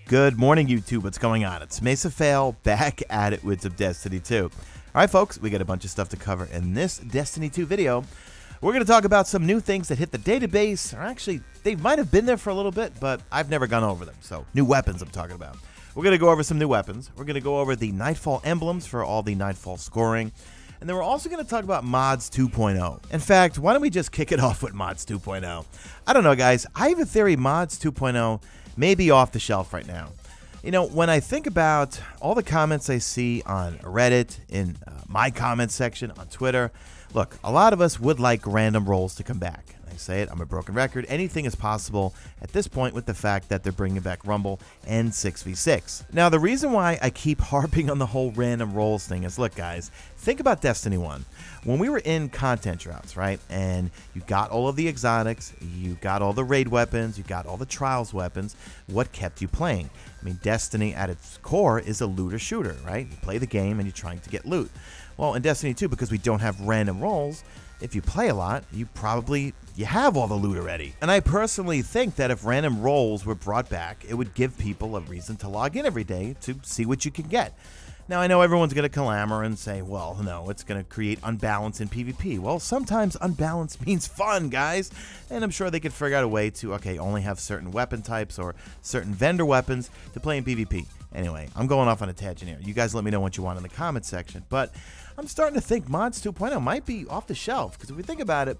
Good morning, YouTube. What's going on? It's Mesa Fail back at it with some Destiny 2. All right, folks, we got a bunch of stuff to cover in this Destiny 2 video. We're going to talk about some new things that hit the database, or actually, they might have been there for a little bit, but I've never gone over them. So, new weapons I'm talking about. We're going to go over some new weapons. We're going to go over the Nightfall Emblems for all the Nightfall scoring. And then we're also going to talk about Mods 2.0. In fact, why don't we just kick it off with Mods 2.0? I don't know, guys. I have a theory Mods 2.0 may be off the shelf right now. You know, when I think about all the comments I see on Reddit, in my comment section, on Twitter, look, a lot of us would like random rolls to come back. I say it, I'm a broken record. Anything is possible at this point with the fact that they're bringing back Rumble and 6v6. Now, the reason why I keep harping on the whole random rolls thing is, look, guys, think about Destiny 1. When we were in content droughts, right, and you got all of the exotics, you got all the raid weapons, you got all the trials weapons, what kept you playing? I mean, Destiny at its core is a looter shooter, right? You play the game and you're trying to get loot. Well, in Destiny 2, because we don't have random rolls, if you play a lot, you have all the loot already. And I personally think that if random rolls were brought back, it would give people a reason to log in every day to see what you can get. Now, I know everyone's going to clamor and say, well, no, it's going to create unbalance in PvP. Well, sometimes unbalance means fun, guys. And I'm sure they could figure out a way to, okay, only have certain weapon types or certain vendor weapons to play in PvP. Anyway, I'm going off on a tangent here. You guys let me know what you want in the comment section. But I'm starting to think Mods 2.0 might be off the shelf. Because if we think about it,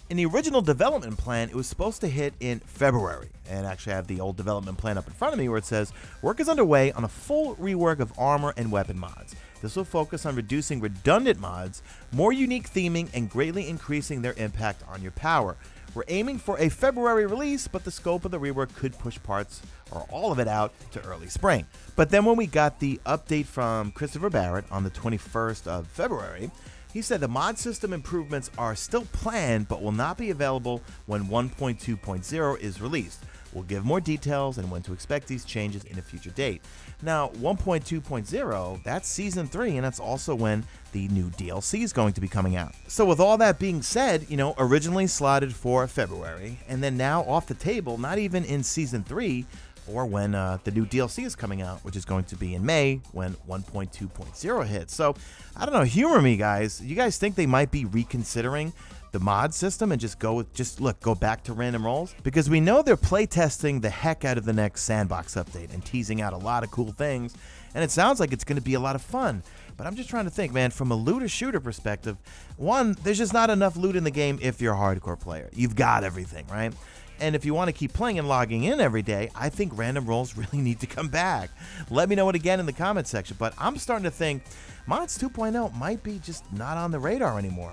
in the original development plan, it was supposed to hit in February. And actually I have the old development plan up in front of me where it says, work is underway on a full rework of armor and weapon mods. This will focus on reducing redundant mods, more unique theming, and greatly increasing their impact on your power. We're aiming for a February release, but the scope of the rework could push parts or all of it out to early spring. But then when we got the update from Christopher Barrett on the 21st of February, he said the mod system improvements are still planned, but will not be available when 1.2.0 is released. We'll give more details and when to expect these changes in a future date. Now, 1.2.0, that's Season 3, and that's also when the new DLC is going to be coming out. So with all that being said, you know, originally slotted for February, and then now off the table, not even in Season 3, or when the new DLC is coming out, which is going to be in May when 1.2.0 hits. So, I don't know, humor me, guys. You guys think they might be reconsidering the mod system and go back to random rolls? Because we know they're playtesting the heck out of the next sandbox update and teasing out a lot of cool things, and it sounds like it's going to be a lot of fun. But I'm just trying to think, man, from a looter shooter perspective, one, there's just not enough loot in the game if you're a hardcore player. You've got everything, right? And if you want to keep playing and logging in every day, I think random rolls really need to come back. Let me know it again in the comment section. But I'm starting to think Mods 2.0 might be just not on the radar anymore.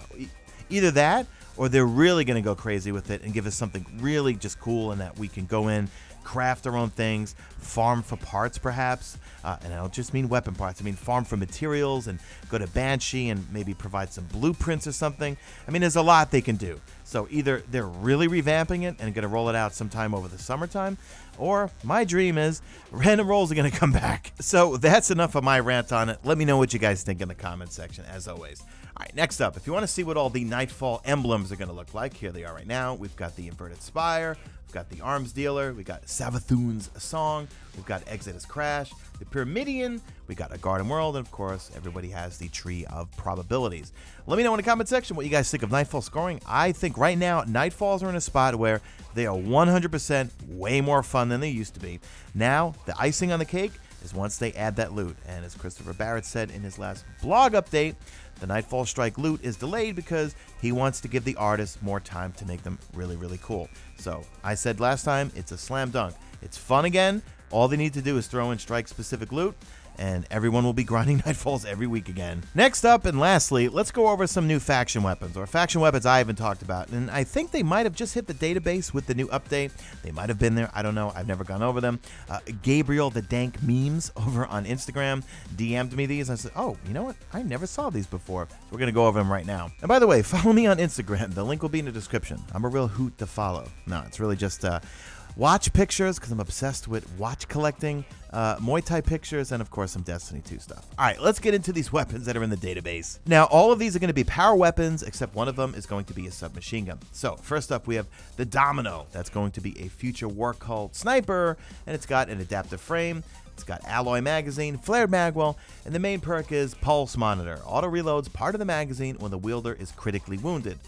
Either that, or they're really going to go crazy with it and give us something really just cool and that we can go in, craft our own things, farm for parts perhaps, and I don't just mean weapon parts, I mean farm for materials and go to Banshee and maybe provide some blueprints or something. I mean, there's a lot they can do. So either they're really revamping it and going to roll it out sometime over the summertime, or my dream is random rolls are going to come back. So that's enough of my rant on it. Let me know what you guys think in the comment section, as always. All right, next up, if you want to see what all the Nightfall Emblems are going to look like, here they are right now. We've got the Inverted Spire, we've got the Arms Dealer, we got Savathun's Song, we've got Exodus Crash, the Pyramidion, we got a Garden World, and of course, everybody has the Tree of Probabilities. Let me know in the comment section what you guys think of Nightfall scoring. I think right now, Nightfalls are in a spot where they are 100% way more fun than they used to be. Now, the icing on the cake is once they add that loot. And as Christopher Barrett said in his last blog update, the Nightfall Strike loot is delayed because he wants to give the artists more time to make them really, really cool. So I said last time, it's a slam dunk. It's fun again. All they need to do is throw in strike-specific loot, and everyone will be grinding Nightfalls every week again. Next up, and lastly, let's go over some new faction weapons, or faction weapons I haven't talked about, and I think they might have just hit the database with the new update. They might have been there, I don't know, I've never gone over them. Gabriel the Dank Memes over on Instagram DM'd me these, and I said, oh, you know what, I never saw these before, so we're gonna go over them right now. And by the way, follow me on Instagram, the link will be in the description. I'm a real hoot to follow. No, it's really just watch pictures, because I'm obsessed with watch collecting, Muay Thai pictures, and of course some Destiny 2 stuff. All right, let's get into these weapons that are in the database. Now, all of these are going to be power weapons, except one of them is going to be a submachine gun. So first up, we have the Domino. That's going to be a future War Cult sniper, and it's got an adaptive frame. It's got alloy magazine, flared magwell, and the main perk is Pulse Monitor. Auto reloads part of the magazine when the wielder is critically wounded.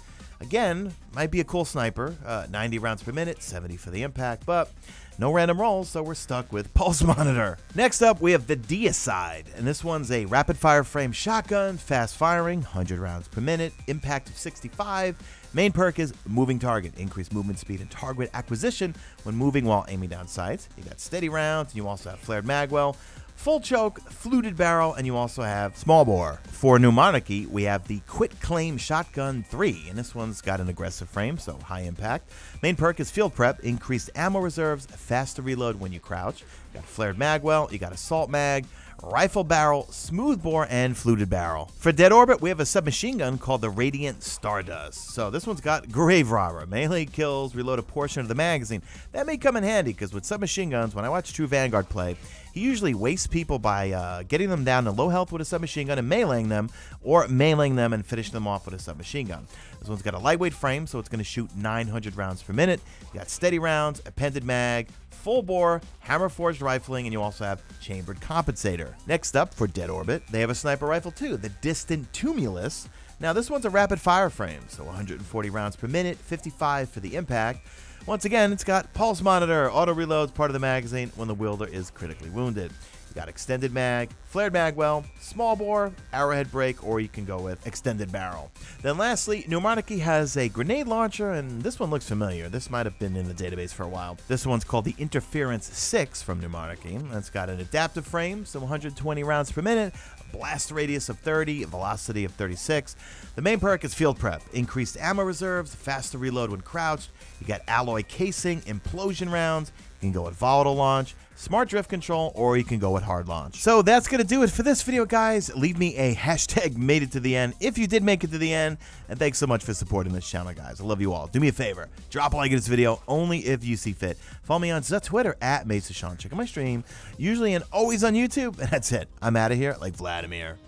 Again, might be a cool sniper, 90 rounds per minute, 70 for the impact, but no random rolls, so we're stuck with Pulse Monitor. Next up, we have the Deicide, and this one's a rapid-fire frame shotgun, fast firing, 100 rounds per minute, impact of 65. Main perk is Moving Target, increased movement speed and target acquisition when moving while aiming down sights. You got steady rounds, and you also have flared magwell, full choke, fluted barrel, and you also have small bore. For New Monarchy, we have the Quit Claim Shotgun 3, and this one's got an aggressive frame, so high impact. Main perk is Field Prep, increased ammo reserves, faster reload when you crouch. You got flared magwell, you got assault mag, rifle barrel, smooth bore, and fluted barrel. For Dead Orbit, we have a submachine gun called the Radiant Stardust. So this one's got Grave Robber, melee kills, reload a portion of the magazine. That may come in handy, because with submachine guns, when I watch True Vanguard play, he usually wastes people by getting them down to low health with a submachine gun and meleeing them, or meleeing them and finishing them off with a submachine gun. This one's got a lightweight frame, so it's going to shoot 900 rounds per minute. You got steady rounds, appended mag, full bore, hammer forged rifling, and you also have chambered compensator. Next up, for Dead Orbit, they have a sniper rifle too, the Distant Tumulus. Now this one's a rapid fire frame, so 140 rounds per minute, 55 for the impact. Once again, it's got Pulse Monitor, auto reloads part of the magazine when the wielder is critically wounded. You got extended mag, flared magwell, small bore, arrowhead break, or you can go with extended barrel. Then lastly, New Monarchy has a grenade launcher, and this one looks familiar. This might have been in the database for a while. This one's called the Interference 6 from New Monarchy. It's got an adaptive frame, so 120 rounds per minute, a blast radius of 30, a velocity of 36. The main perk is Field Prep, increased ammo reserves, faster reload when crouched. You got alloy casing, implosion rounds. You can go with volatile launch, smart drift control, or you can go with hard launch. So that's going to do it for this video, guys. Leave me a hashtag made it to the end if you did make it to the end. And thanks so much for supporting this channel, guys. I love you all. Do me a favor. Drop a like in this video only if you see fit. Follow me on Twitter at Mesa Sean. Check out my stream, usually and always on YouTube. And that's it. I'm out of here like Vladimir.